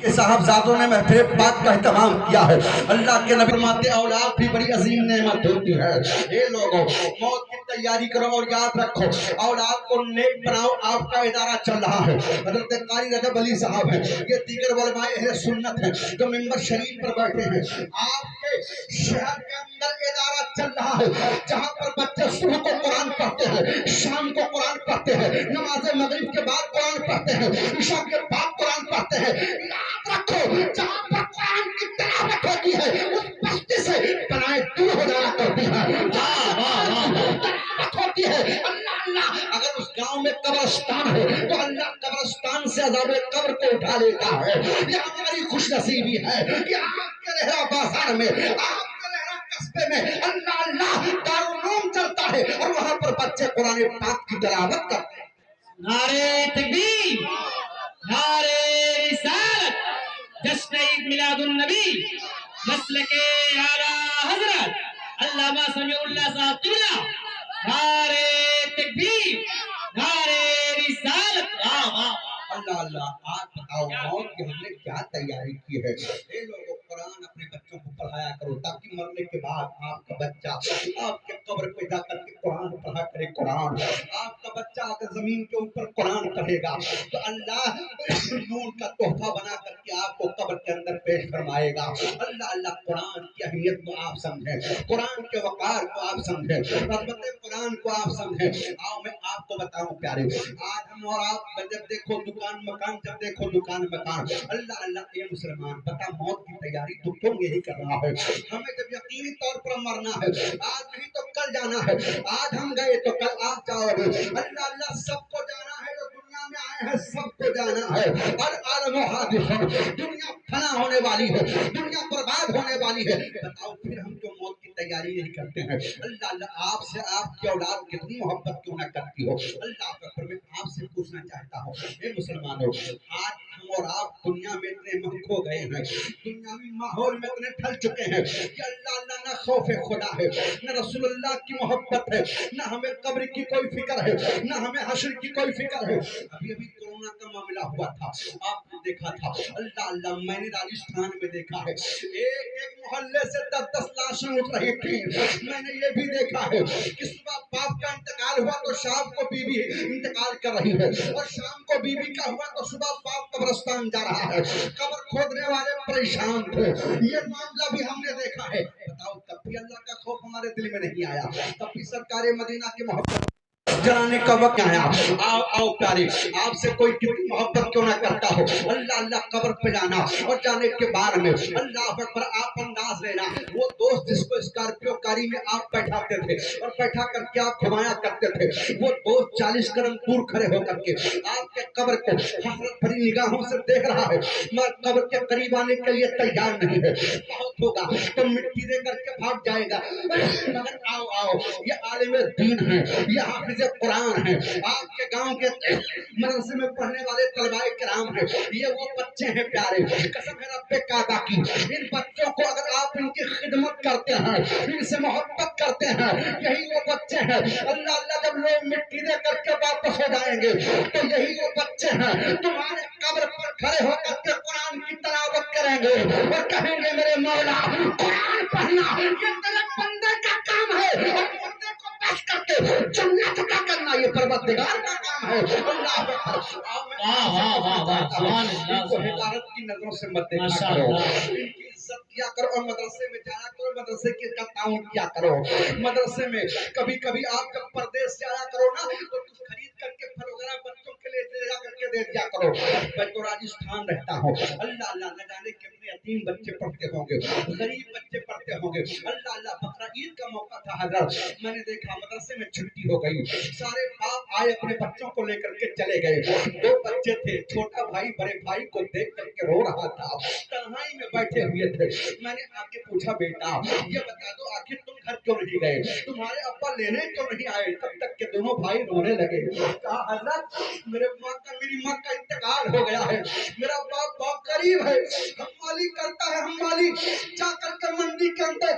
کہ صاحبزادوں نے محفل پاک کا اہتمام کیا ہے۔ اللہ کے نبی فرماتے اولاد بھی بڑی عظیم نعمت ہوتی ہے۔ اے لوگوں، موت کی تیاری کرو اور یاد رکھو اولاد کو نیک بناؤ، آپ کا ادارہ چل رہا ہے۔ حضرت قاری رجب علی صاحب ہیں، یہ دیگر علماء اہل سنت ہیں جو ممبر شریف پر بیٹھے ہیں۔ آپ کے شہر کے اندر ادارہ چل رہا ہے جہاں پر بچے صبح کو قرآن پڑھتے ہیں، شام کو قرآن پڑھتے ہیں، نماز مغرب کے بعد قرآن پڑھتے ہیں، عشاء کے بعد قرآن پڑھتے ہیں۔ یاد رکھو جہاں پر قرآن کی تلاوت ہوتی ہے اس بستی سے بلائیں دور ہو جایا کرتی ہے۔ تلاوت ہوتی ہے اللہ اللہ، اگر اس گاؤں میں قبرستان ہے تو اللہ قبرستان سے عذاب قبر کو اٹھا لیتا ہے۔ یہ ہماری خوش نصیبی ہے کہ آپ کے لہرا بازار میں، آپ کے لہرا قصبے میں اللہ اللہ دارالعلوم چلتا ہے اور وہاں پر بچے قرآن پاک کی تلاوت کرتے ہیں۔ نعرے تکبیر، نعرے رسالت، جشن عید میلاد النبی، مسلک اعلیٰ حضرت علامہ سمیع اللہ صاحب قبلہ، نعرے تکبیر، نعرے رسالت۔ اللہ اللہ، آج بتاؤ موت کی ہم نے کیا تیاری کی ہے۔ اے لوگوں، قرآن اپنے بچوں کو پڑھایا کرو تاکہ مرنے کے بعد آپ کا بچہ آپ کے قبر پہ جا کر کے قرآن پڑھا کرے۔ قرآن آپ کا بچہ اگر زمین کے اوپر قرآن پڑھے گا تو اللہ نور کا تحفہ بنا کر کے آپ کو قبر کے اندر پیش فرمائے گا۔ اللہ اللہ، قرآن کی اہمیت کو آپ سمجھیں، قرآن کے وقار کو آپ سمجھیں، عظمت قرآن کو آپ سمجھیں۔ آؤ میں آپ کو بتاؤں پیارے، آج ہم اور آپ جب دیکھو دکان مکان، جب دیکھو دکان مکان، اللہ اللہ، اے مسلمان بتا موت کی تیاری تو کیوں یہی کر رہا ہے؟ ہمیں جب یقینی طور پر مرنا ہے، آج نہیں تو کل جانا ہے، آج ہم گئے تو کل آپ جاؤ گے۔ اللہ اللہ، سب کو جانا ہے، جو دنیا میں آئے ہیں سب کو جانا ہے۔ اور عالم و حادث، دنیا فنا ہونے والی ہے، دنیا برباد ہونے والی ہے۔ بتاؤ پھر ہم جو موت کی تیاری نہیں کرتے ہیں؟ اللہ اللہ، آپ سے آپ کی اولاد کتنی محبت کیوں نہ کرتی ہو؟ اللہ پر میں آپ سے پوچھنا چاہتا ہوں، اے مسلمانوں، آج ہم اور آپ دنیا میں اتنے مہنگ ہو گئے ہیں، دنیاوی ماحول میں اتنے ڈھل چکے ہیں کہ اللہ اللہ نہ خوف خدا ہے، نہ رسول اللہ کی محبت ہے، نہ ہمیں قبر کی کوئی فکر ہے، نہ ہمیں حشر کی کوئی فکر ہے۔ ابھی ابھی کورونا کا معاملہ ہوا تھا، آپ نے دیکھا تھا، اللہ اللہ، میں نے راجستھان میں دیکھا ہے ایک ایک محلے سے 10 لاشیں اٹھ رہی تھی۔ میں نے یہ بھی دیکھا ہے کہ صبح باپ کا انتقال ہوا تو شام کو بیوی انتقال کر رہی ہے، اور شام کو بیوی کا ہوا تو صبح باپ قبرستان جا رہا ہے۔ قبر کھودنے والے پریشان تھے، یہ معاملہ بھی ہم نے دیکھا ہے۔ بتاؤ تب بھی اللہ کا خوف ہمارے دل میں نہیں آیا، تب بھی سرکار مدینہ کی محبت جلانے کا وقت آیا۔ آؤ آؤ پیارے، آپ سے کوئی کتنی محبت کیوں نہ کرتا ہو، اللہ اللہ قبر پہ جانا اور جانے کے بعد میں اللہ اکبر آپ انداز لینا۔ وہ دوست جس کو اسکارپیو کاری میں آپ بیٹھاتے تھے اور بیٹھا کر کے آپ گھمایا کرتے تھے، وہ دوست 40 قدم دور کھڑے ہو کر کے آپ کے قبر کو حسرت بھری نگاہوں سے دیکھ رہا ہے، مگر قبر کے قریب آنے کے لیے تیار نہیں ہے۔ بہت ہوگا تو مٹی دے کر کے بھاگ جائے گا، مگر آؤ آؤ، یہ عالم دین ہے، یہ حافظ قرآن ہے، آپ کے گاؤں کے مدرسے میں پڑھنے والے طلباء کرام ہیں، یہ وہ بچے ہیں پیارے، قسم ہے رب کعبہ کی، ان بچوں کو اگر آپ ان کی خدمت کرتے ہیں، ان سے محبت کرتے ہیں، یہی وہ بچے ہیں۔ اللہ اللہ، جب لوگ مٹی دے کر کے واپس ہو جائیں گے تو یہی وہ بچے ہیں تمہارے قبر پر کھڑے ہو کر کے قرآن کی تلاوت کریں گے اور کہیں گے میرے مولا قرآن پڑھنا یہ تیرے بندے کا کام ہے، اور بندے کو بچ کر کے جنت کا کرنا یہ پروردگار کا کام ہے۔ اللہ کو حقارت کی نظروں سے مت دیکھا کرو، ان کی عزت کیا کرو، اور مدرسے میں جایا کرو، مدرسے کی تعاون کیا کرو۔ مدرسے میں کبھی کبھی آپ جب پردیس سے آیا کرو نا تو کچھ خرید کر کے پھل وغیرہ بچوں کے لیے لے جا کر کے دے دیا کرو۔ میں تو راجستھان رہتا ہوں، اللہ اللہ، نہ جانے کتنے یتیم بچے پڑھتے ہوں گے، غریب بچے پڑھتے ہوں گے۔ اللہ اللہ، بقرہ عید کا موقع تھا حضرت، میں نے دیکھا مدرسے میں چھٹی ہو گئی، سارے باپ آئے اپنے بچوں کو لے کر کے چلے گئے۔ 2 بچے تھے، چھوٹا بھائی بڑے بھائی کو دیکھ کر کے رو رہا تھا، تنہائی میں بیٹھے ہوئے تھے۔ میں نے آ کے پوچھا بیٹا یہ بتا دو آخر تم گھر کیوں نہیں گئے، تمہارے ابا لینے کیوں نہیں آئے؟ تب تک کہ دونوں بھائی رونے لگے۔ کہا حضرت میری ماں کا انتقال ہو گیا ہے، میرا باپ بہت غریب ہے، ہمالی کرتا ہے، ہمالی جا کر کے منڈی کے اندر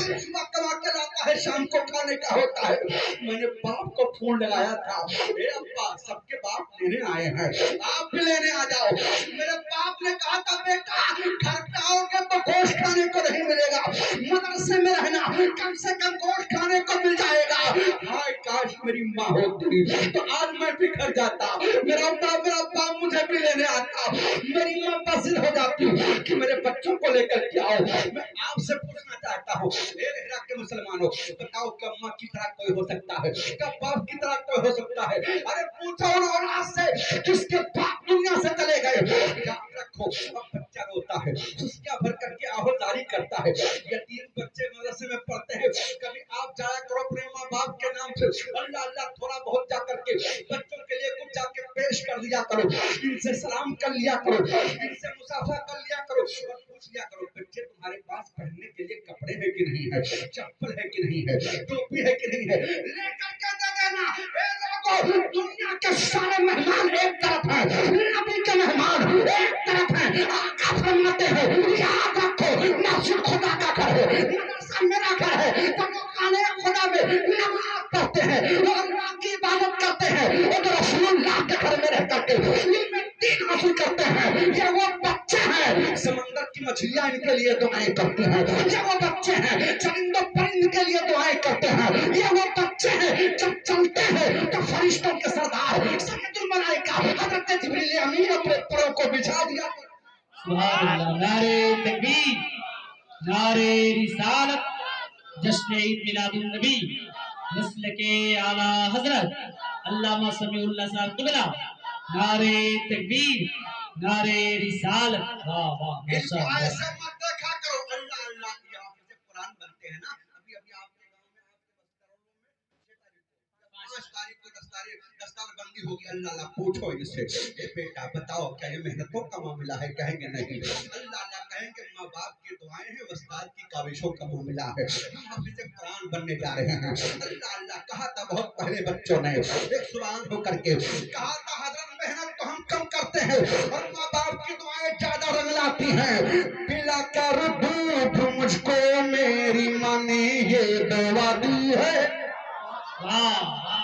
صبح کما کے لاتا होता है, शाम को खाने का होता है। मैंने बाप को फोन लगाया था, ए अब्बा सबके बाप लेने आए हैं, आप भी लेने आ जाओ। मेरे बाप ने कहा था बेटा घर पे आओगे तो गोश्त खाने को नहीं मिलेगा, मदरसे में रहना कम से कम गोश्त खाने को मिल जाएगा। हाय काश मेरी माँ होती तो आज मैं भी घर जाता, मेरा बाप मुझे भी लेने आता, मेरी माँ बसिर हो जाती कि मेरे बच्चों को लेकर के आओ। मैं आपसे पूछना चाहता हूँ इराक के मुसलमानों, बताओ क्या माँ की तरह कोई हो सकता है, क्या बाप की तरह कोई हो सकता है? अरे पूछो उन औलाद से किसके बाप दुनिया से चले गए। याद रखो अब बच्चा रोता है, उसका भर करके आहोजारी करता है, यतीम बच्चे मदरसे में पढ़ते हैं, कभी आप जाया करो अपने माँ बाप के नाम से, अल्लाह अल्लाह थोड़ा बहुत जा करके बच्चों के लिए कुछ जाके पेश कर दिया करो, इनसे सलाम कर लिया करो, इनसे मुसाफा कर लिया करो और पूछ लिया करो बच्चे तुम्हारे पास पहनने के लिए कपड़े है कि नहीं है, चप्पल है कि नहीं है, टोपी है कि नहीं है, लेकर के दे देना। ए लोगों, दुनिया के सारे मेहमान एक तरफ है, नबी के मेहमान एक तरफ है। आका फरमाते हैं याद रखो मस्जिद खुदा का घर है, मदरसा मेरा घर है। जब वो खाने खुदा में नमाज पढ़ते हैं और अल्लाह की इबादत करते हैं और रसूलुल्लाह के घर में रह करके इल्म दीन हासिल करते हैं, ये वो बच्चे हैं समंदर की मछलियां इनके लिए दुआएं करती हैं, ये वो बच्चे हैं चरिंदों परिंद के लिए दुआएं करते हैं, ये वो बच्चे हैं जब चलते हैं तो फरिश्तों के सरदार सैयदुल मलाइका हजरत जिब्रील अमीन अपने पैरों को बिछा दिया। सुभान अल्लाह। नारे तकबीर, नारे रिसालत, जश्न ईद मिलादुन नबी, नस्ल के आला हजरत अल्लामा समीउल्लाह साहब क़िबला। नारे तकबीर, नारे रिसालत। वाह वाह इसको माशाअल्लाह। ऐसे मत देखा करो अल्लाह अल्लाह की आप जब कुरान बनते हैं ना, अभी अभी आपके गांव में आपके 5 तारीख को दस्तारबंदी होगी, अल्लाह अल्लाह पूछो इनसे ए बेटा बताओ क्या ये मेहनतों का मामला है, कहेंगे नहीं, अल्लाह अल्लाह कहेंगे माँ बाप की दुआएं हैं, उस्ताद की काविशों का मामला है, हम हाफिज कुरान बनने जा रहे हैं। अल्लाह अल्लाह कहा था बहुत पहले बच्चों ने एक सुभान होकर के कहा था हजरत मेहनत तो हम कम करते हैं और माँ बाप की दुआएं ज्यादा रंग लाती हैं। पिला कर दूध मुझको मेरी माँ ने ये दवा दी है। वाह वाह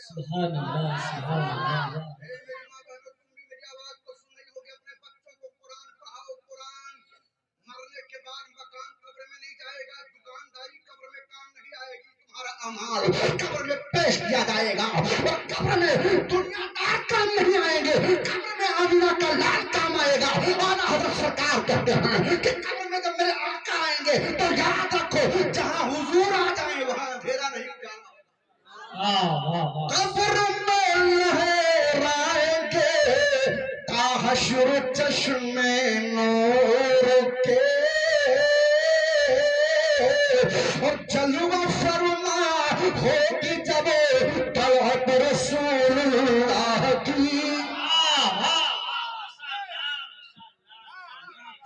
सुभान अल्लाह, सुभान अल्लाह। मेरी माँ बहनों तुम भी मेरी आवाज को सुन रही होगी, अपने बच्चों को कुरान पढ़ाओ। कुरान मरने के बाद मकान कब्र में नहीं जाएगा, दुकानदारी कब्र में काम नहीं आएगी, तुम्हारा अमाल कब्र में पेश किया जाएगा और कब्र में दुनियादार काम नहीं आएंगे, कब्र में आमिना का लाल काम आएगा। आला हज़रत सरकार कहते हैं कि कब्र में जब मेरे आका आएंगे तो याद रखो जहां हुजूर आ जाए वहां अंधेरा नहीं जाना। कब्र में लहराएंगे ताहशुर चश्मे नूर के और जलवा फरमा होगी जब तलहत रसूलुल्लाह की।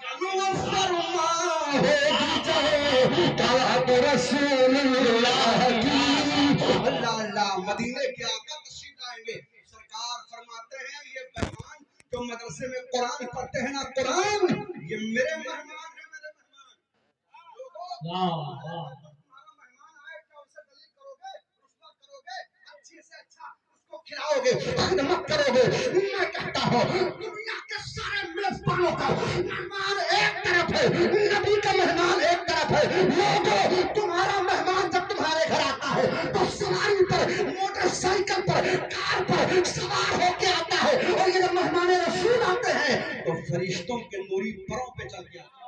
जलवा फरमा होगी जब तलहत रसूलुल्लाह की। अल्लाह अल्लाह मदीने के आका तशरीफ लाएंगे, सरकार फरमाते हैं ये मेहमान जो मदरसे में कुरान पढ़ते हैं ना, कुरान ये मेरे मेहमान हैं, मेरे मेहमान। लोगों तुम्हारा मेहमान आए क्या उसे दलील करोगे, रुस्वा करोगे, अच्छे से अच्छा उसको खिलाओगे, खिदमत करोगे। मैं कहता हूँ दुनिया के सारे मेजबानों का मेहमान एक तरफ है, नबी का मेहमान एक तरफ है। लोगों तुम्हारा मेहमान जब तुम्हारे घर आता है तो सवारी पर, मोटरसाइकिल पर, कार पर सवार होके आता है और ये जब मेहमान रसूल आते हैं तो फरिश्तों के नूरी परों पे चल के आते हैं।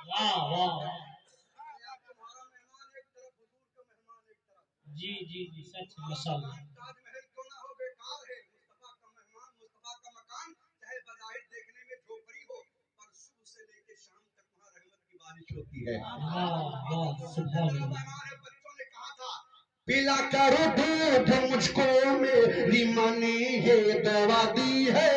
वाह वाह तुम्हारा मेहमान एक तरफ, हुजूर का मेहमान एक तरफ। जी जी जी सच माशाअल्लाह। ताजमहल क्यों ना हो बेकार है, मुस्तफा का मेहमान, मुस्तफा का मकान चाहे बज़ाहिर देखने में झोपड़ी हो पर सुबह से लेकर शाम तक वहाँ रहमत की बारिश होती है। वाह वाह सुभान अल्लाह। मेहमान है, बच्चों ने कहा था पिला कर दूध मुझको मेरी माँ ने ये दवा दी है।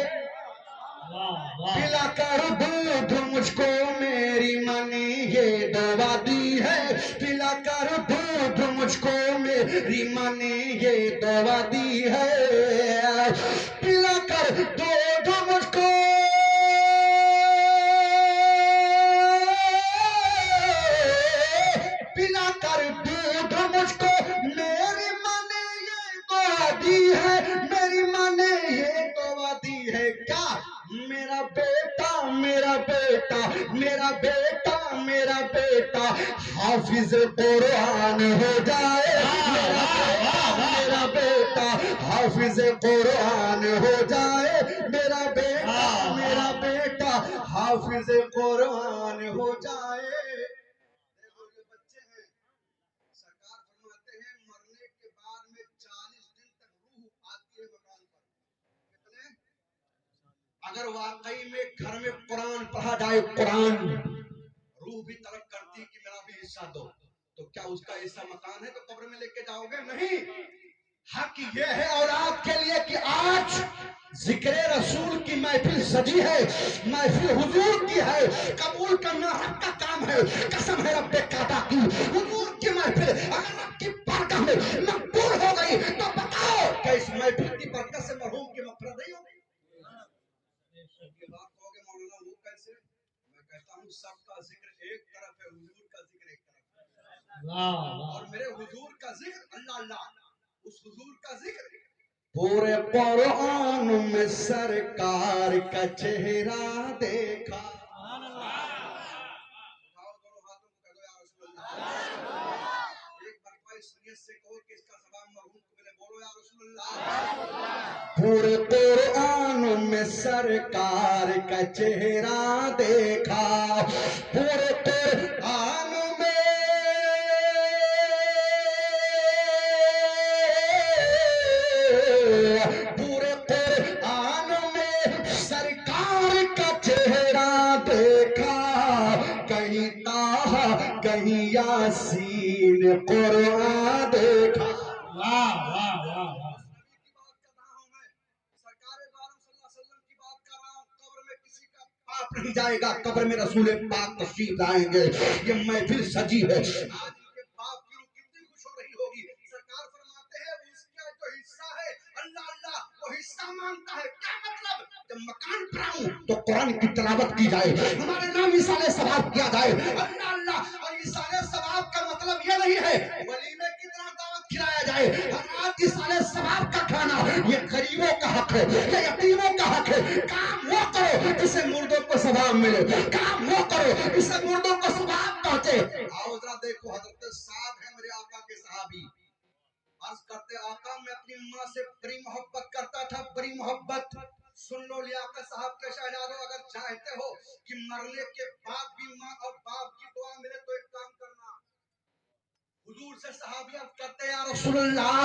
वाह वाह पिला कर दूध मुझको मेरी माँ ने ये दवा दी है। पिला कर दूध मुझको मेरी माँ ने ये दवा दी है। पिला कर दूध मुझको میرا بیٹا میرا بیٹا میرا بیٹا میرا بیٹا حافظ قرآن ہو جائے، میرا بیٹا حافظ قرآن ہو جائے، میرا بیٹا میرا بیٹا حافظ قرآن ہو جائے۔ دیکھو یہ بچے ہیں، سرکار فرماتے ہیں مرنے کے بعد میں 40 دن تک روح آتی ہے مکان پر۔ کتنے؟ اگر واقعی میں گھر میں قرآن پڑھا جائے، قرآن، روح بھی طلب کرتی کہ میرا بھی حصہ دو، تو کیا اس کا حصہ مکان ہے تو قبر میں لے کے جاؤ گے؟ نہیں۔ حق یہ ہے اولاد کے لیے کہ آج ذکر رسول کی محفل سجی ہے، محفل حضور کی ہے، قبول کرنا رب کا کام ہے۔ قسم ہے رب کعبہ کی، حضور کی محفل اگر رب کی بارگاہ میں مقبول ہو گئی تو بتاؤ کہ اس محفل کی برکت سے مرحوم کی مغفرت نہیں ہوگی؟ یہ بات کہوگے مولانا وہ کیسے؟ میں کہتا ہوں سب کا ذکر ایک طرف ہے، حضور کا ذکر ایک طرف ہے، اور میرے حضور کا ذکر اللہ اللہ، اس حضور کا ذکر پورے قرآن میں سرکار کا چہرہ دیکھا۔ اٹھاؤ دونوں ہاتھوں کو کہہ دو یا رسول اللہ، ایک مرتبہ اس نیت سے کہو کہ اس کا ثواب مرحوم کو ملے، بولو یا رسول اللہ۔ پورے قرآن میں سرکار کا چہرہ دیکھا، پورے قرآن میں پورے قرآن میں سرکار کا چہرہ دیکھا، کہیں طٰہٰ کہیں یاسین قرآن دیکھا۔ واہ واہ واہ واہ، نہیں جائے گا، قبر میں رسول پاک تشریف لائیں گے، یہ محفل سجی ہے۔ آج ان کے باپ کی روح کتنی خوش ہو رہی ہوگی۔ سرکار فرماتے ہیں اس کا جو حصہ ہے اللہ اللہ وہ حصہ مانگتا ہے۔ کیا مطلب؟ جب مکان پر آؤں تو قرآن کی تلاوت کی جائے، ہمارے نام ایصال ثواب کیا جائے، اللہ اللہ۔ اور ایصال ثواب کا مطلب یہ نہیں ہے ولیمے کی طرح دعوت کھلایا جائے، حضرات ایصال ثواب کا کھانا یہ غریبوں کا حق ہے، یہ یتیموں کا حق ہے۔ کام وہ کرو جسے مردوں کو ثواب ملے، کام وہ کرو جسے مردوں کو ثواب پہنچے۔ آؤ ذرا دیکھو، حضرت سعد ہے میرے آقا کے صحابی، عرض کرتے آقا میں اپنی ماں سے بڑی محبت کرتا تھا، بڑی محبت۔ سن لو لیاقت صاحب کے شہزادوں، اگر چاہتے ہو کہ مرنے کے بعد بھی ماں اور باپ کی دعا ملے تو ایک کام کرنا، حضور سے صحابی عرض کرتے یا رسول اللہ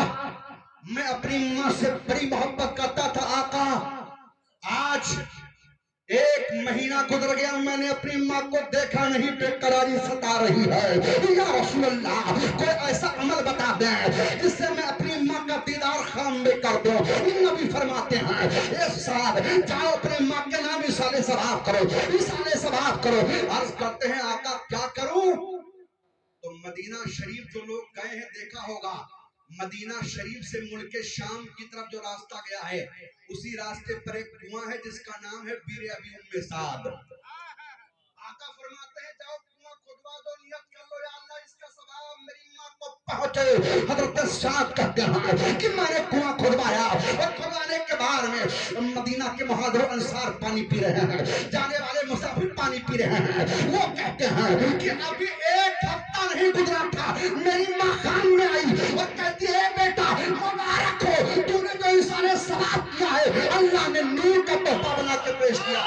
میں اپنی ماں سے بڑی محبت کرتا تھا آقا، آج 1 مہینہ گزر گیا میں نے اپنی ماں کو دیکھا نہیں، بے قراری ستا رہی ہے، یا رسول اللہ کوئی ایسا عمل بتا دیں جس سے میں اپنی ماں کا دیدار خام میں کر دوں۔ نبی فرماتے ہیں ایک ساتھ جاؤ اپنے ماں کے نام ایصال ثواب کرو، ایصال ثواب کرو۔ عرض کرتے ہیں آقا کیا کروں؟ تو مدینہ شریف جو لوگ گئے ہیں دیکھا ہوگا، مدینہ شریف سے ملک شام کی طرف جو راستہ گیا ہے اسی راستے پر ایک کنواں ہے جس کا نام ہے بیر ابی ام سعد۔ آقا فرماتے ہیں جاؤ کنواں کھدوا دو، نیت کر لو یا اللہ اس کا ثواب میری ماں کو پہنچے۔ حضرت سعد کہتے ہیں کہ میں نے کنواں کھدوایا اور کھدوانے کے بعد میں مدینہ کے مہاجر و انصار پانی پی رہے ہیں، جانے والے مسافر پانی پی رہے ہیں، وہ کہتے ہیں کہ ابھی 1 ہفتہ نہیں گزرا تھا میری ماں خان میں آئی اور کہتی ہے بیٹا مبارک ہو تو نے جو ایصال ثواب کیا ہے اللہ نے نور کا تحفہ بنا کے پیش کیا۔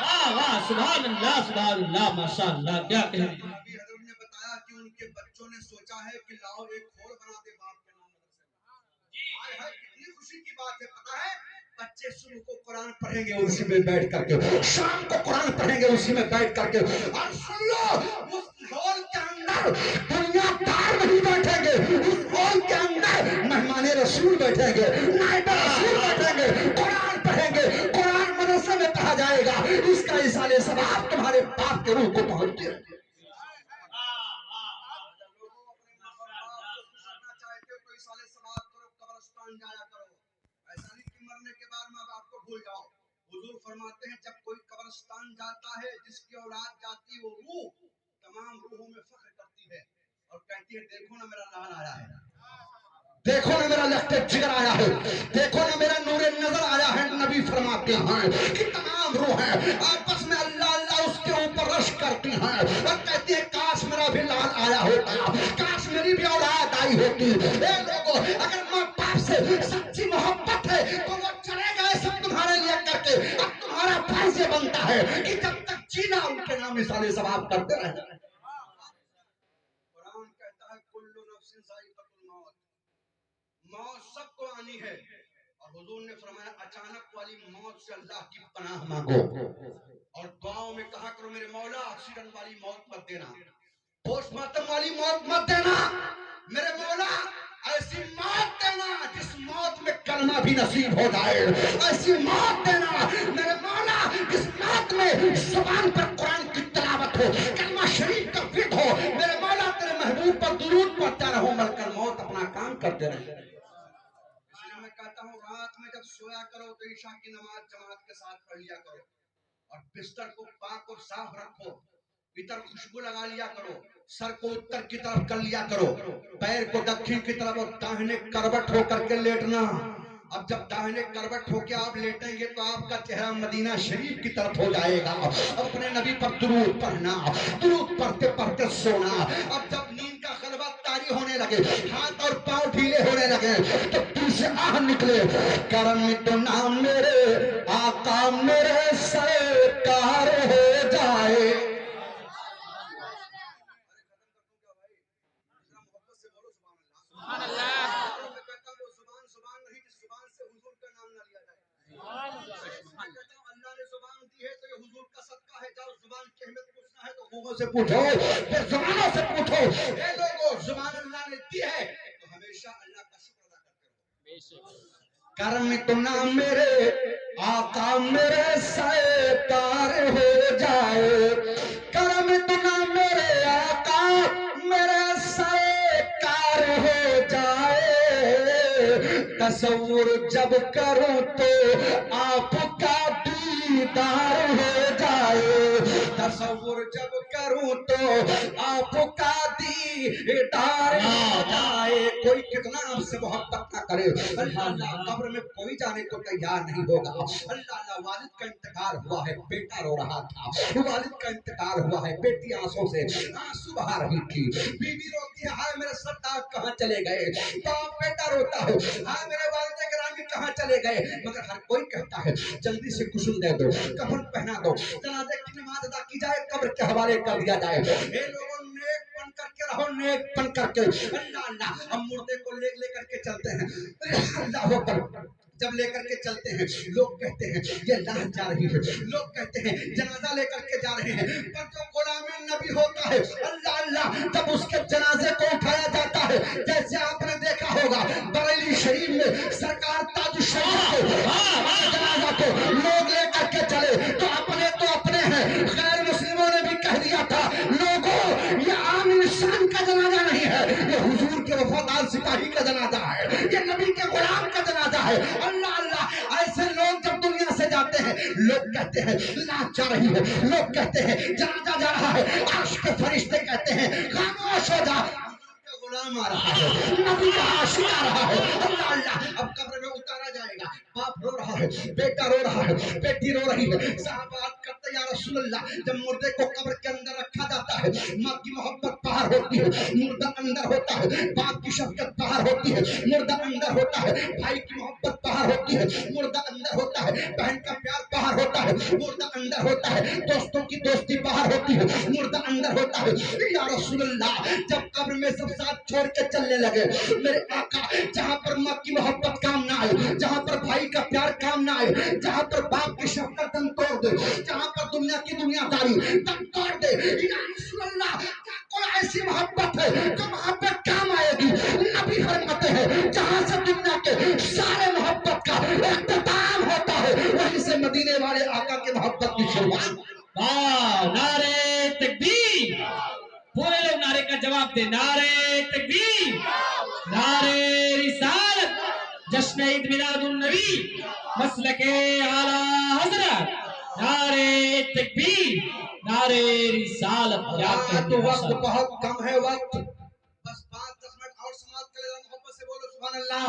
واہ واہ، سبحان اللہ، ماشاء اللہ، کیا کہنے۔ ابھی حضرت نے بتایا کہ ان کے بچوں نے سوچا ہے کہ لاؤ ایک کھوڑ بنا دے باپ کے نام مدرسے میں۔ کتنی خوشی کی بات ہے، پتہ ہے بچے صبح کو قرآن پڑھیں گے اسی میں بیٹھ کر کے، شام کو قرآن پڑھیں گے اسی میں بیٹھ کر کے، اور سن لو اس ہال کے اندر دنیا دار نہیں بیٹھیں گے، اس ہال کے اندر مہمان رسول بیٹھیں گے، نائب رسول بیٹھیں گے، قرآن پڑھیں گے، قرآن مدرسے میں پڑھا جائے گا، اس کا ایصال ثواب تمہارے باپ کے روح کو پہنچے۔ جایا کرو، ایسا نہیں کہ مرنے کے بعد ماں باپ کو بھول جاؤ۔ حضور فرماتے ہیں جب کوئی قبرستان جاتا ہے جس کی اولاد جاتی وہ روح تمام روحوں میں فخر کرتی ہے اور کہتی ہے دیکھو نا میرا لال آیا ہے، دیکھو نا میرا لشکر جگر آیا ہے، دیکھو نا میرا نور نظر آیا ہے۔ نبی فرماتے ہیں کہ تمام तमाम रूह हैं आपस में अल्लाह अल्लाह उसके ऊपर रश करती हैं और कहती है काश मेरा भी लाल आया होता, काश मेरी भी औलाद आई होती। ए लोगों, अगर माँ बाप से सच्ची मोहब्बत है तो वो चले गए सब तुम्हारे लिए करके। अब तुम्हारा फर्ज ये बनता है कि जब तक जीना उनके नाम मिसाले सवाब करते रहे। कुरान कहता है कुल्लु नफ्सिन ज़ाइक़तुल मौत, मौत सबको आनी है। और हुजूर ने फरमाया अचानक वाली मौत से अल्लाह की पनाह मांगो और दुआओं में कहा करो मेरे मौला एक्सीडेंट वाली मौत मत देना, पोस्टमार्टम वाली मौत मत देना, मेरे मौला ऐसी मौत देना जिस मौत में कलमा भी नसीब हो जाए, ऐसी मौत देना मेरे मौला जिस मौत में ज़ुबान पर कुरान की तिलावत हो, कलमा शरीफ का फिक्र हो, मेरे मौला तेरे महबूब पर दुरूद पढ़ता रहो, मलकल मौत अपना काम करते रहे। इसलिए मैं कहता हूँ रात में जब सोया करो तो ईशा की नमाज जमात के साथ पढ़ लिया करो और बिस्तर को पाक और साफ रखो, इतर खुशबू लगा लिया करो, सर को उत्तर की तरफ कर लिया करो, पैर को दक्षिण की तरफ और दाहिने करवट होकर के लेटना। अब जब दाहिने करवट होकर आप लेटेंगे तो आपका चेहरा मदीना शरीफ की तरफ हो जाएगा। अपने नबी पर दुरूद पढ़ना, दुरूद पढ़ते पढ़ते सोना। अब जब नींद का गलबा तारी होने लगे, हाथ और पांव ढीले होने लगे तो दिल से आह निकले, करम तो नाम मेरे आका मेरे सरकार हो जाए। से पूछो, ज़ुबानों से पूछो, ये लोगों ज़ुबान अल्लाह ने दी है तो हमेशा अल्लाह का शुक्र अदा करते रहो। करम तो ना मेरे आका मेरे सरकार हो जाए, करम तो ना मेरे आका मेरे सरकार हो जाए, तसव्वुर जब करूं तो आपका दीदार हो जाए, तसव्वुर जब करूं तो आपका दीदार हो जाए। कोई कितना आपसे मोहब्बत ना करे, अल्लाह अल्लाह कब्र में कोई जाने को तैयार नहीं होगा। अल्लाह अल्लाह वालिद का इंतकाल हुआ है, बेटा रो रहा था, वालिद का इंतकाल हुआ है, बेटी आंसू से आंसू बहा रही थी, बीवी रोती है हाय मेरे सरदार कहाँ चले गए, बाप बेटा रोता है हाय मेरे वालिद गिरामी कहाँ चले गए। मगर हर कोई कहता है जल्दी से गुस्ल दे दो, कफन पहना दो, जनाजे की नमाज अदा की जाए, कब्र के हवाले कर दिया जाए। ए लोगों नेक बन करके रहो, नेक बन करके। अल्लाह अल्लाह हम मुर्दे को लेकर के चलते हैं, अल्लाह अकबर जब लेकर के चलते हैं लोग कहते हैं ये लाश जा रही है, लोग कहते हैं जनाजा लेकर के जा रहे हैं, पर जो गुलाम नबी होता है अल्लाह अल्लाह जब उसके जनाजे को उठाया जाता है, जैसे आपने देखा होगा बरेली शरीफ में सरकार ताज शरीफ के जनाजा को लोग लेकर के चले तो अपने हैं, गैर मुस्लिमों ने भी कह दिया था लोगों ये आम इंसान का जनाजा नहीं है, ये हुजूर के वफादार सिपाही का जनाजा है, ये नबी के गुलाम का जनाजा है। अल्लाह अल्लाह ऐसे लोग जब दुनिया से जाते हैं लोग कहते हैं लाश जा रही है, लोग कहते हैं जनाजा जा रहा है, अर्श के फरिश्ते कहते हैं खामोश हो जा, गुलाम आ रहा है, नबी का आशिक आ रहा है। अल्लाह अल्लाह अब कब्र में उतारा जाएगा, बाप रो रहा है, बेटा रो रहा है, बेटी रो रही है, साहबा करते या रसूल अल्लाह जब मुर्दे को कब्र के अंदर रखा जाता है माँ की मोहब्बत बाहर होती है, मुर्दा अंदर होता है, बाप की शफकत बाहर होती है, मुर्दा अंदर होता है, भाई की मोहब्बत बाहर होती है, मुर्दा अंदर होता है, बहन का प्यार बाहर होता है, मुर्दा अंदर होता है, दोस्तों की दोस्ती बाहर होती है, मुर्दा अंदर होता है। या रसूल अल्लाह जब कब्र में सब साथ छोड़ के चलने लगे मेरे आका, जहाँ पर माँ की मोहब्बत काम ना आए, जहाँ पर भाई का प्यार काम ना आए, जहाँ पर बाप की शफकत दम तोड़ दे, जहाँ पर दुनिया की दुनियादारी दम तोड़ दे, या रसूल अल्लाह क्या कोई ऐसी मोहब्बत है जो मोहब्बत काम आएगी? नबी फरमाते हैं जहाँ से दुनिया के सारे मोहब्बत का इख्तिताम होता है वहीं से मदीने वाले आका के मोहब्बत की शुरुआत। नारे तकबीर, पूरे लोग नारे का जवाब दे, नारे तकबीर, नारे रिसालत, जश्न ईद मिलादुन नबी, मसलके आला हज़रत, नारे तकबीर, नारे रिसालत। तो वक्त बहुत कम है, वक्त बस 5-10 मिनट और समाप्त कर लेना, मोहब्बत से बोलो सुभान अल्लाह।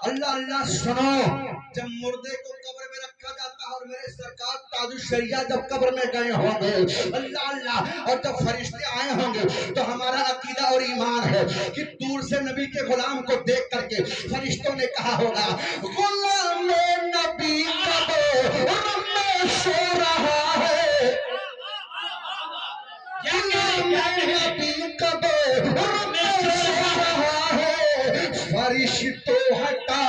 अल्लाह अल्लाह सुनो, जब मुर्दे को कब्र में रखा जाता है और मेरे सरकार काजू शरिया जब कब्र में गए होंगे, अल्लाह अल्लाह, और जब फरिश्ते आए होंगे तो हमारा अकीदा और ईमान है कि दूर से नबी के गुलाम को देख करके फरिश्तों ने कहा होगा, गुलाम नबी कब्र में सो रहा है, नबी कब्र में सो रहा है, फरिश्तों हटा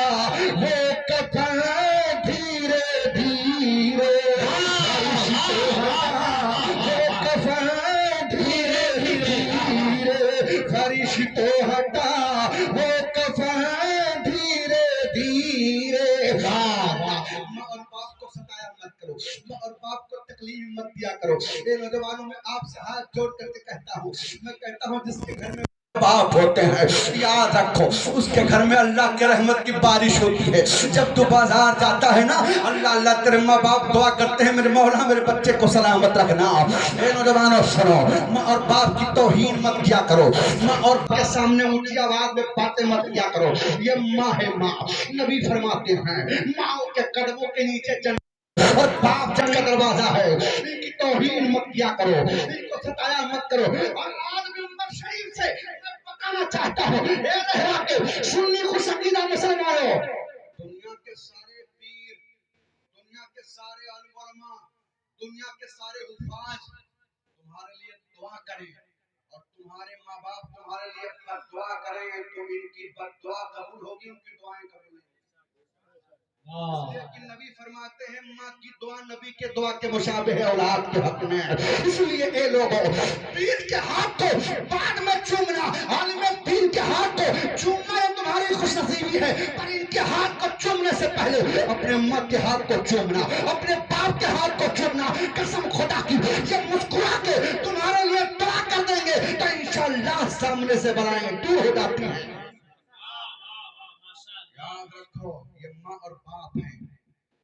वो कफन धीरे धीरे, फरिश्तों हटा वो कफन धीरे धीरे, फरिश्तों हटा वो कफन धीरे धीरे। माँ और बाप को सताया मत करो, माँ और बाप को तकलीफ मत दिया करो। ये नौजवानों में आपसे हाथ जोड़ करके कहता हूँ, मैं कहता हूँ जिसके घर में बाप होते हैं, याद रखो उसके घर में अल्लाह के रहमत की बारिश होती है। जब तू बाजार जाता है ना, अल्लाह अल्लाह तेरे माँ बाप दुआ करते हैं, मेरे मौला मेरे बच्चे को सलामत रखना। ए नौजवानों सुनो, माँ और बाप की तौहीन मत किया करो, माँ और बाप के सामने ऊंची आवाज में बातें मत किया करो। ये माँ है माँ, नबी फरमाते हैं माँ के कदमों के नीचे जन्नत और बाप जन्नत का दरवाजा है। इनकी तौहीन मत किया करो, इनको सताया मत करो। और आज भी उम्मत शरीफ से मैं बताना चाहता हूँ, ए रहरा के सुन्नी खुश अकीदा मुसलमानों, दुनिया के सारे पीर, दुनिया के सारे उलमा, दुनिया के सारे हुफाज तुम्हारे लिए दुआ करें और तुम्हारे माँ बाप तुम्हारे लिए बद्दुआ करें, तो इनकी बद्दुआ कबूल होगी, उनकी दुआएं कबूल नहीं। लेकिन नबी फरमाते हैं माँ की दुआ नबी के दुआ के मुशाबे है औलाद के हक में। इसलिए ए लोगों, पीर के हाथ को बाद में चूमना, आलिम पीर के हाथ को चूमना ये तुम्हारी खुशनसीबी है, पर इनके हाथ को चूमने से पहले अपने माँ के हाथ को चूमना, अपने बाप के हाथ को चूमना। कसम खुदा की, ये मुस्कुरा के तुम्हारे लिए दुआ कर देंगे तो इंशाअल्लाह सामने से बलाएं दूर हो जाती हैं। याद रखो ये माँ और बाप हैं।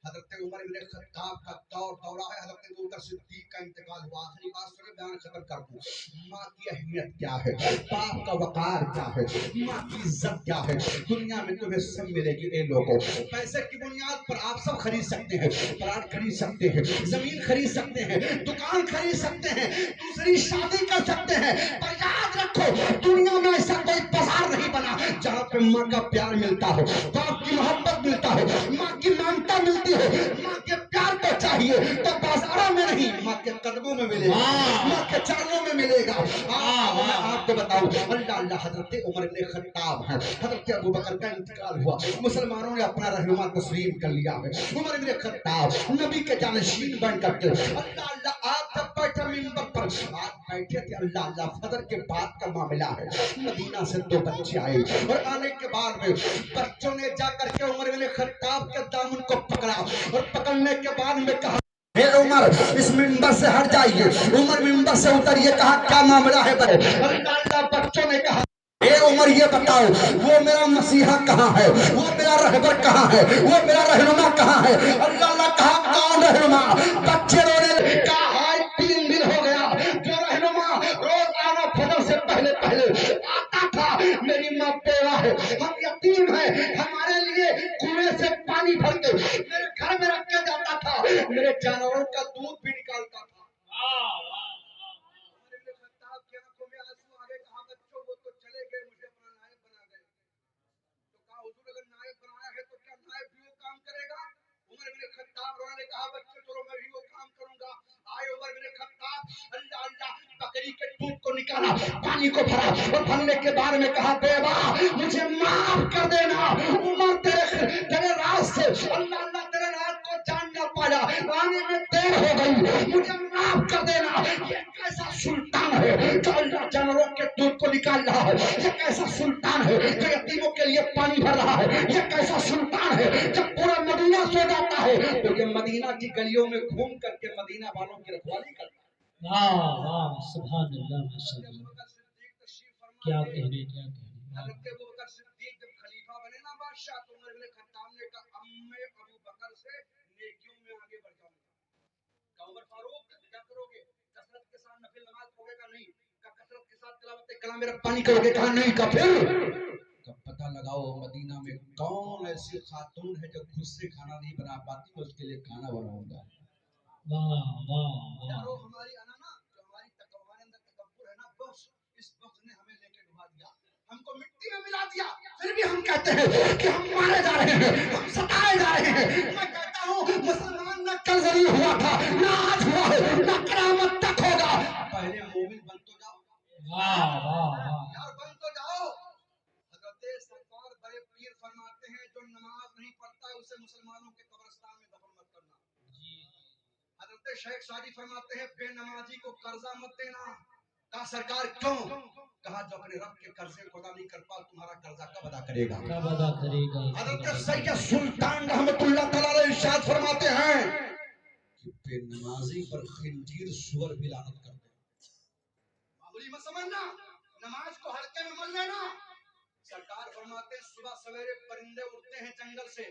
हज़रत उमर इब्न खत्ताब का दौरा है, हज़रत अबू बकर सिद्दीक का इंतकाल हुआ। आखिरी बात सुने, बयान खत्म कर दूं। माँ की अहमियत क्या है, बाप का वकार क्या है, माँ की इज्जत क्या है। दुनिया में तुम्हें सब मिलेगी। ए लोगों, पैसे की बुनियाद पर आप सब खरीद सकते हैं, प्लाट खरीद सकते हैं, जमीन खरीद सकते हैं, दुकान खरीद सकते हैं, दूसरी शादी कर सकते हैं, पर याद रखो दुनिया में ऐसा कोई बाजार नहीं बना जहाँ पे माँ का प्यार मिलता हो, बाप की मोहब्बत मिलता हो, माँ की मानता मिलती हो। माँ के प्यार को चाहिए तो बाजारों में नहीं, माँ के कदमों में मिलेगा, माँ के चरणों में मिलेगा। मैं आपको बताऊं, अल्लाह अल्लाह, हजरत उमर इब्न खत्ताब है, हजरत अबू बकर का इंतकाल हुआ, मुसलमानों ने अपना रहनुमा तस्लीम कर लिया है। उमर इब्न खत्ताब नबी के जानशीन बन करके अल्लाह अल्लाह, आप जब बैठे मिंबर पर, आप बैठे थे, अल्लाह अल्लाह, फजर के बाद का मामला है। मदीना से 2 बच्चे आए और आने के बाद में बच्चों ने जाकर के उमर इब्न खत्ताब के दामन को पकड़ा और पकड़ने के बाद में कहा, हे उमर इस मिंबर से हट जाइए। उमर मिंबर से उतरिए। कहा क्या मामला है? अल्लाह, बच्चों ने कहा, हे उमर ये बताओ वो मेरा मसीहा कहाँ है, वो मेरा रहबर कहाँ है, वो मेरा रहनुमा कहाँ है? अल्लाह अल्लाह, कहा कौन रहनुमा? बच्चे रोने कहा 3 दिन हो गया जो रहनुमा रोजाना फजर से पहले पहले आता था, मेरी माँ बेवा है, हम यतीम है, हमारे लिए कुएं से पानी भर के मेरे घर में रख के जाता था, मेरे जानवरों का दूध भी निकालता था। बकरी के दूध को निकाला, पानी को भरा और भरने के बाद में कहा, बेवा मुझे माफ कर देना, उमर तेरे राज से अल्लाह अल्लाह तेरे राज को जान न पाया, आने में देर हो गई, मुझे माफ कर देना। ये कैसा सुल्तान है जो अल्लाह जानवरों के दूध को निकाल रहा है, ये कैसा सुल्तान है जो यतीमों के लिए पानी भर रहा है, ये कैसा सुल्तान है जब पूरा मदीना सो जाता है तो ये मदीना की गलियों में घूम करके मदीना वालों की रखवाली करता है। सुभान अल्लाह, माशाअल्लाह, क्या कहने, क्या कहने। हज़रत अबू बकर सिद्दीक जब खलीफा बने ना बादशाह, तो उमर इब्न खत्ताब ने कहा, अम्मे अबू बकर से नेकियों में आगे बढ़ जाऊंगा। उमर फारूक क्या करोगे? कसरत के साथ नफिल नमाज पढ़ोगे? नहीं। कसरत के साथ तिलावत कलाम रब्बानी करोगे? कहा नहीं। का फिर कब पता लगाओ मदीना में कौन ऐसी खातून है जो खुद से खाना नहीं बना पाती, तो उसके लिए खाना बनाऊंगा। واہ واہ یارو واہ ہماری انا نا جو ہماری ہمارے اندر تکبر ہے نا بغض، اس بغض نے ہمیں لے کے ڈبا دیا، ہم کو مٹی میں ملا دیا، پھر بھی ہم کہتے ہیں کہ ہم مارے جا رہے ہیں، ہم ستائے جا رہے ہیں۔ میں کہتا ہوں مسلمان نہ کل ضرور ہوا تھا، نہ آج ہوا ہے، نہ قیامت تک ہوگا۔ پہلے مومن بن تو جاؤ واہ واہ واہ یار، بن تو جاؤ۔ حضرت سرکار بڑے پیر فرماتے ہیں جو نماز نہیں پڑھتا ہے اسے مسلمانوں کے قبرستان میں دفن مت کرنا۔ حضرت شیخ شادی فرماتے ہیں بے نمازی کو قرضہ مت دینا۔ کہا سرکار کیوں؟ کہا جو اپنے رب کے قرضے کو ادا نہیں کر پا تمہارا قرضہ کب ادا کرے گا؟ کب ادا کرے گا؟ حضرت سید سلطان رحمت اللہ تعالی علیہ ارشاد فرماتے ہیں کہ بے نمازی پر خنزیر سور بھی لعنت کرتے ہیں۔ معمولی مت سمجھنا، نماز کو ہلکے میں مت لینا۔ سرکار فرماتے ہیں صبح سویرے پرندے اڑتے ہیں جنگل سے،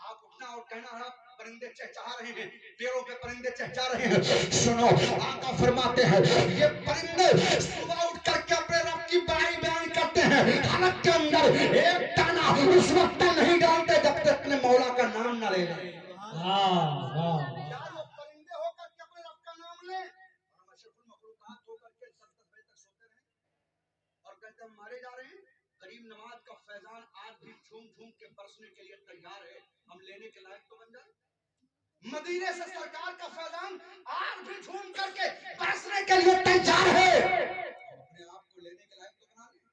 آپ اٹھنا اور کہنا ہے پرندے چہچہا رہے ہیں، پیڑوں پہ پرندے چہچہا رہے ہیں۔ سنو آقا فرماتے ہیں یہ پرندے صبح اٹھ کر کے اپنے رب کی بڑائی بیان کرتے ہیں، حلق کے اندر ایک دانہ اس وقت تک نہیں ڈالتے جب تک اپنے مولا کا نام نہ لے لیں۔ واہ واہ یار وہ پرندے ہو کر کے اپنے رب کا نام لیں اور ہم اشرف المخلوقات ہو کر کے 10 بجے تک سوتے رہیں اور کہتے ہم مارے جا رہے ہیں۔ قریب نماز کا فیضان آج بھی جھوم جھوم کے برسنے کے لیے تیار ہے، ہم لینے کے لائق تو بن جائیں۔ مدینے سے سرکار کا فیضان آج بھی جھوم کر کے برسنے کے لیے تیار ہے، اپنے آپ کو لینے کے لائق تو بنا لیں۔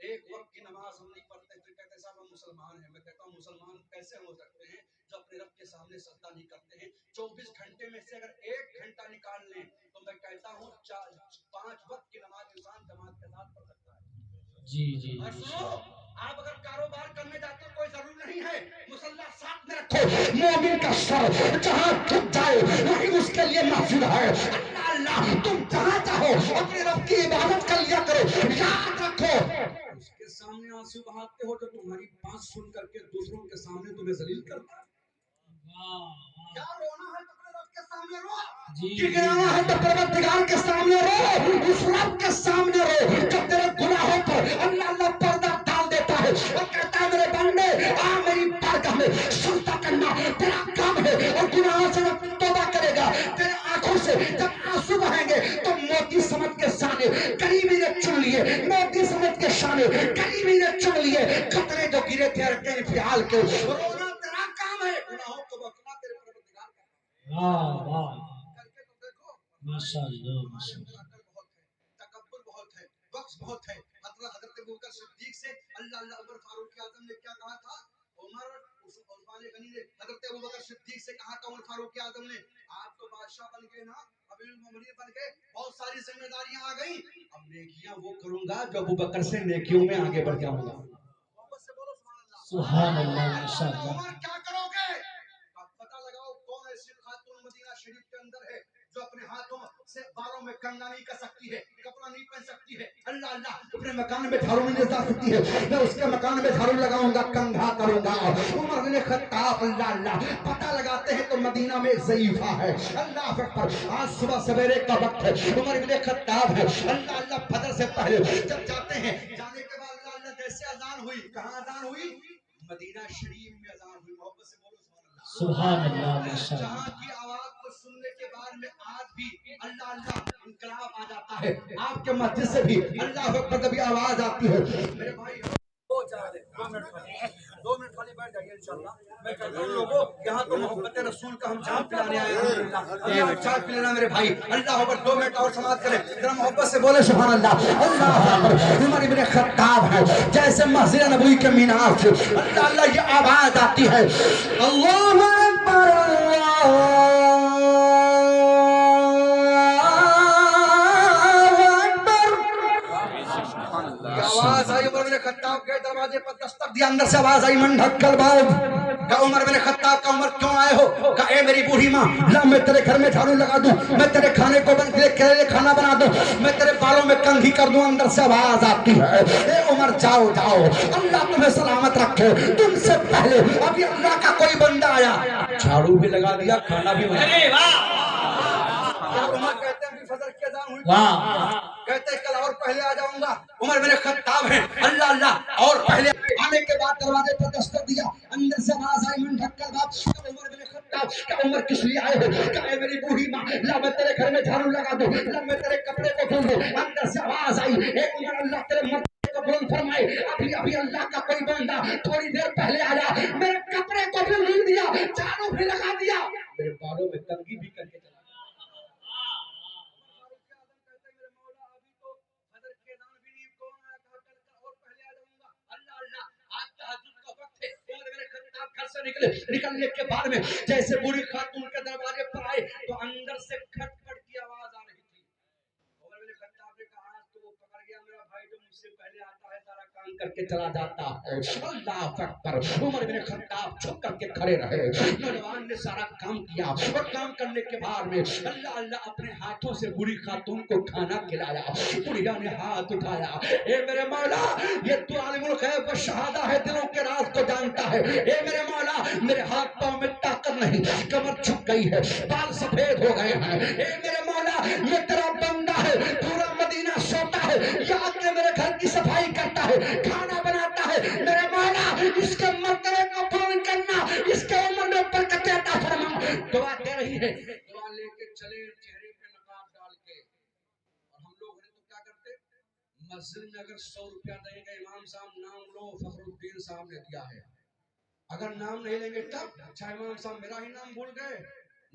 ایک وقت کی نماز ہم نہیں پڑھتے پھر کہتے صاحب ہم مسلمان ہیں۔ میں کہتا ہوں مسلمان کیسے ہو سکتے ہیں جو اپنے رب کے سامنے سجدہ نہیں کرتے ہیں؟ 24 گھنٹے میں سے اگر 1 گھنٹہ نکال لیں تو میں کہتا ہوں 5 وقت کی نماز انسان جماعت کے ساتھ پڑھ سکتا ہے۔ جی جی اور جی سنو آپ اگر کاروبار کرنے جاتے ہو کوئی ضرور نہیں ہے مصلی ساتھ میں رکھو، مومن کا سر جہاں جھک جائے وہی اس کے لیے محفوظ ہے۔ اللہ اللہ تم جہاں چاہو اپنے رب کی عبادت کر لیا کرو، یاد رکھو اس کے سامنے آنسو بہاتے ہو جو تمہاری بات سن کر کے دوسروں کے سامنے تمہیں ذلیل کرتا ہے۔ کیا رونا ہے تو اپنے رب کے سامنے رو، گرانا ہے تو پروردگار کے سامنے رو، اس رب کے سامنے رو جو تیرے گناہوں پر اللہ اللہ پردہ ڈال دیتا ہے اور کہتا ہے میرے بندے آ میری بارگاہ میں سجدہ کرنا تیرا کام ہے، اور گناہوں سے جب توبہ کرے گا تیرے آنکھوں سے جب آنسو بہیں گے تو موتی سمجھ کے سانے قریبی نے چن لیے، موتی سمجھ کے شانے قریبی نے چن لیے، قطرے جو گرے تھے ارکے فعال کے، رونا تیرا کام ہے، گناہوں کو بخشنا تیرے پروردگار کا کام ہے۔ واہ واہ کر کے تو دیکھو ماشاء اللہ ہمارے ماشاء اندر اللہ عقل بہت ہے، تکبر بہت ہے، بخش بہت ہے۔ حضرت ابوبکر صدیق سے اللہ اللہ عمر فاروق اعظم نے کیا کہا تھا؟ عمر عثمان غنی نے حضرت ابوبکر صدیق سے کہا تھا عمر فاروق اعظم نے آپ تو بادشاہ بن گئے نا، امیر المومنین بن گئے، بہت ساری ذمہ داریاں آ گئیں، اب نیکیاں وہ کروں گا جو ابوبکر سے نیکیوں میں آگے بڑھ جاؤں گا۔ محبت سے بولو سبحان اللہ ماشاء اللہ۔ اللہ عمر کیا کرو گے؟ آپ پتہ لگاؤ کون ایسی خاتون مدینہ شریف کے اندر ہے جو اپنے ہاتھوں سے بالوں میں کنگا نہیں کر سکتی ہے، کپڑا نہیں پہن سکتی ہے، اللہ اللہ اپنے مکان میں جھاڑو نہیں لگا سکتی ہے، میں اس کے مکان میں جھاڑو لگاؤں گا، کنگھا کروں گا۔ عمر بن خطاب اللہ اللہ پتہ لگاتے ہیں تو مدینہ میں ایک ضعیفہ ہے، اللہ اکبر، آج صبح سویرے کا وقت ہے، عمر بن خطاب ہے، اللہ اللہ فجر سے پہلے جب جاتے ہیں، جانے کے بعد اللہ اللہ جیسے اذان ہوئی، کہاں اذان ہوئی؟ مدینہ شریف میں اذان ہوئی، محبت سے بولو سبحان اللہ ماشاء جہاں اللہ کی آواز کو سننے کے بعد میں آج بھی اللہ اللہ انقلاب آ جاتا ہے، آپ کے مسجد سے بھی اللہ اکبر کبھی آواز آتی ہے۔ میرے بھائی 2 منٹ خالی بیٹھ جائیے انشاءاللہ۔ میں کہتا ہوں لوگوں یہاں تو محبت رسول کا ہم چائے پلانے آئے ہیں، الحمدللہ چائے پلانا میرے بھائی، اللہ اکبر 2 منٹ اور سماعت کریں، ذرا محبت سے بولے سبحان اللہ۔ اللہ اکبر، عمر بن خطاب ہے جیسے مسجد نبوی کے مینار سے اللہ اللہ یہ آواز آتی ہے، اللہ اکبر آواز آئی، عمر بن خطاب کے دروازے پر دستک دیا، اندر سے آواز آئی من ڈھکل باؤ۔ کہا عمر بن خطاب کا عمر کیوں آئے ہو؟ کہا اے میری بوڑھی ماں، لا میں تیرے گھر میں جھاڑو لگا دوں، میں تیرے کھانے کو بن کے کھانا بنا دوں، میں تیرے بالوں میں کنگھی کر دوں۔ اندر سے آواز آتی ہے اے عمر جاؤ جاؤ، اللہ تمہیں سلامت رکھے، تم سے پہلے ابھی اللہ کا کوئی بندہ آیا، جھاڑو بھی لگا دیا، کھانا بھی بنا دیا۔ عمر کہتے ہیں کہ فجر کی اذان ہوئی، واہ कहते कल और पहले आ जाऊंगा, उमर बिन खत्ताब है, अल्लाह अल्लाह और पहले आने के बाद दरवाजे पर दस्तक दिया, अंदर से आवाज आई, मुंह ढककर बाप, उमर बिन खत्ताब, क्या उमर किस लिए आए हो? क्या मेरी बूढ़ी माँ, ला मैं तेरे घर में झाड़ू लगा दूं, ला मैं तेरे कपड़े को धो दूं। अंदर से आवाज आई, ए उमर अल्लाह तेरे मर्द को बुलंद फरमाए, अभी अभी अल्लाह का कोई बंदा थोड़ी देर पहले आया, मेरे कपड़े को भी धुल दिया, झाड़ू भी लगा दिया, मेरे बालों में कंघी भी करके चला। निकलने के बाद में जैसे बूढ़ी खातून के दरवाजे पर आए तो अंदर से खटखट की आवाज आ रही थी। उमर बिन खत्ताब ने कहा तो वो पकड़ गया मेरा भाई जो मुझसे पहले आता है सारा काम करके चला जाता है। अल्लाह अकबर। उमर बिन खत्ताब झुक करके खड़े रहे, नौजवान ने सारा काम किया और काम करने के बाद में अल्लाह अल्लाह अपने हाथों से बूढ़ी खातून को खाना खिलाया। बुढ़िया ने हाथ उठाया, ए मेरे मौला ये तो आलिमुल गैब व शहादा है, दिलों के राज को जानता है। ए मेरे मौला मेरे हाथ पांव में ताकत नहीं, कमर झुक गई है, बाल सफेद हो गए हैं। ए मेरे मौला ये तेरा बंदा है, पूरा मदीना सोता है, यहाँ के मेरे घर की सफाई करता है, खाना बनाता है। मेरे मौला इसके मर्तबे को बुलंद करना, इसके उम्र में बरकत अता फरमा। दुआ दे रही है, दुआ लेके चले चेहरे पे नकाब डाल के। और हम लोग तो क्या करते, मस्जिद में अगर 100 रुपया देंगे, इमाम साहब नाम लो फखरुद्दीन साहब ने दिया है, अगर नाम नहीं लेंगे तब अच्छा इमाम साहब मेरा ही नाम भूल गए,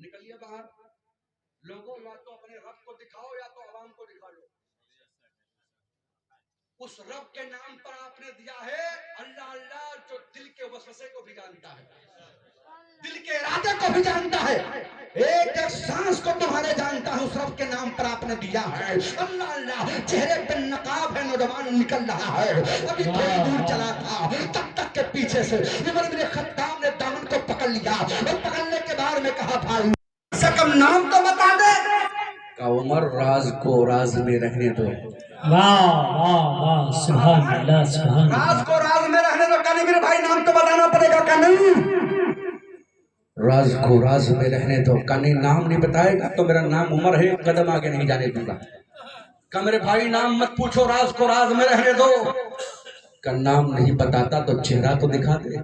निकलिए बाहर। लोगों या तो अपने रब को दिखाओ या तो आवाम को दिखा लो। उस रब के नाम पर आपने दिया है अल्लाह अल्लाह जो दिल के वसवसे को भी जानता है, दिल के इरादे को भी जानता है, एक एक सांस को तुम्हारे जानता है। उस रब के नाम पर आपने दिया है अल्लाह अल्लाह। चेहरे पे नकाब है, नौजवान निकल रहा है, अभी थोड़ी दूर चला था तब तक के पीछे से उमर बिन खत्ताब ने दामन को पकड़ लिया और पकड़ने के बाद में कहा भाई से कम नाम तो बता दे। का उमर राज को राज में रहने दो। वाह वाह वाह, सुभान अल्लाह सुभान अल्लाह। राज को राज में रहने दो, कहने मेरे भाई नाम तो बताना पड़ेगा। का नहीं, राज को राज में रहने दो, का नहीं नाम नहीं बताएगा तो मेरा नाम उमर है, कदम आगे नहीं जाने दूंगा। का मेरे भाई नाम मत पूछो, राज को राज में रहने दो। का नाम नहीं बताता तो चेहरा तो दिखा दे।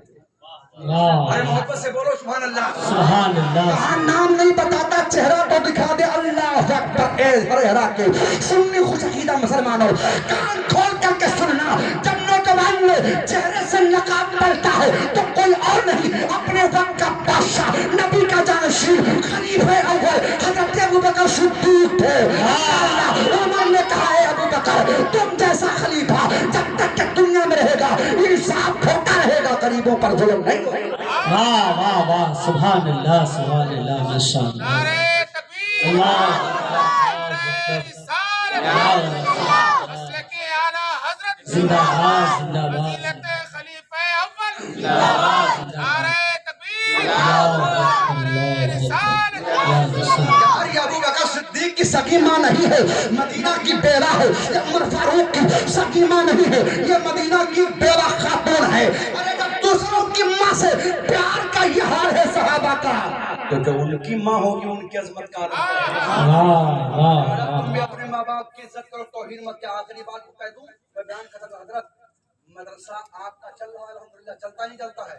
अरे मोहब्बत से बोलो सुभान अल्लाह सुभान अल्लाह। कहा नाम नहीं बताता चेहरा तो दिखा दे। अल्लाह अकबर। हरे हरा के सुन्नी खुशकीदा मुसलमानों कान खोल करके सुनना, जब नौजवान में चेहरे से नकाब पड़ता है तो कोई और नहीं अपने वक्त का बादशाह नबी का जानशीन खलीफे अव्वल हजरत अबू बकर सिद्दीक थे। उमर ने कहा है अबू बकर तुम जैसा खलीफा जब तक के दुनिया में रहेगा इंसाफ होता रहेगा, गरीबों पर जुल्म नहीं। वाह वाह वाह, सुभान अल्लाह सुभान अल्लाह, माशाअल्लाह। जिंदाबाद जिंदाबाद। अबू बकर सिद्दीक की सगी माँ नहीं है, मदीना की बेरा है। ये उमर फारूक की सगी माँ नहीं है, ये मदीना की बेरा खातून है। अरे जब दूसरों की माँ से प्यार का ये हाल है सहाबा का, तो जो उनकी माँ होगी उनकी अजमत का तुम भी अपने माँ बाप की इज्जत करो, तौहीन मत। क्या आखिरी बात कह दूं, मैं बयान खत्म। हजरत मदरसा आपका चल रहा है अल्हम्दुलिल्लाह, चलता नहीं चलता है।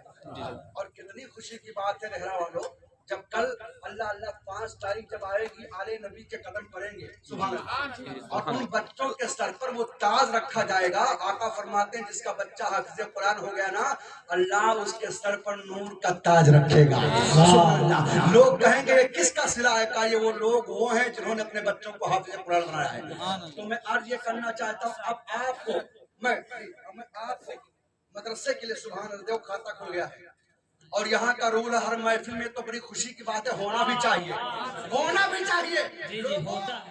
और कितनी खुशी की बात है रहरा वालों, जब कल अल्लाह अल्लाह 5 तारीख जब आएगी आले नबी के कदम पड़ेंगे सुभान अल्लाह, और उन बच्चों के सर पर वो ताज रखा जाएगा। आका फरमाते हैं जिसका बच्चा हाफिज़ कुरान हो गया ना, अल्लाह उसके सर पर नूर का ताज रखेगा। सुभान अल्लाह। लोग कहेंगे किसका सिला है? का ये वो लोग वो हैं जिन्होंने अपने बच्चों को हाफिज़ कुरान बनाया है। तो मैं आज ये करना चाहता हूँ, अब आपको मैं आपको मदरसे के लिए सुभान अल्लाह खाता खुल गया है, और यहाँ का रूल हर महफिल में तो बड़ी खुशी की बात है, होना भी चाहिए, होना भी चाहिए। जी जी होता है।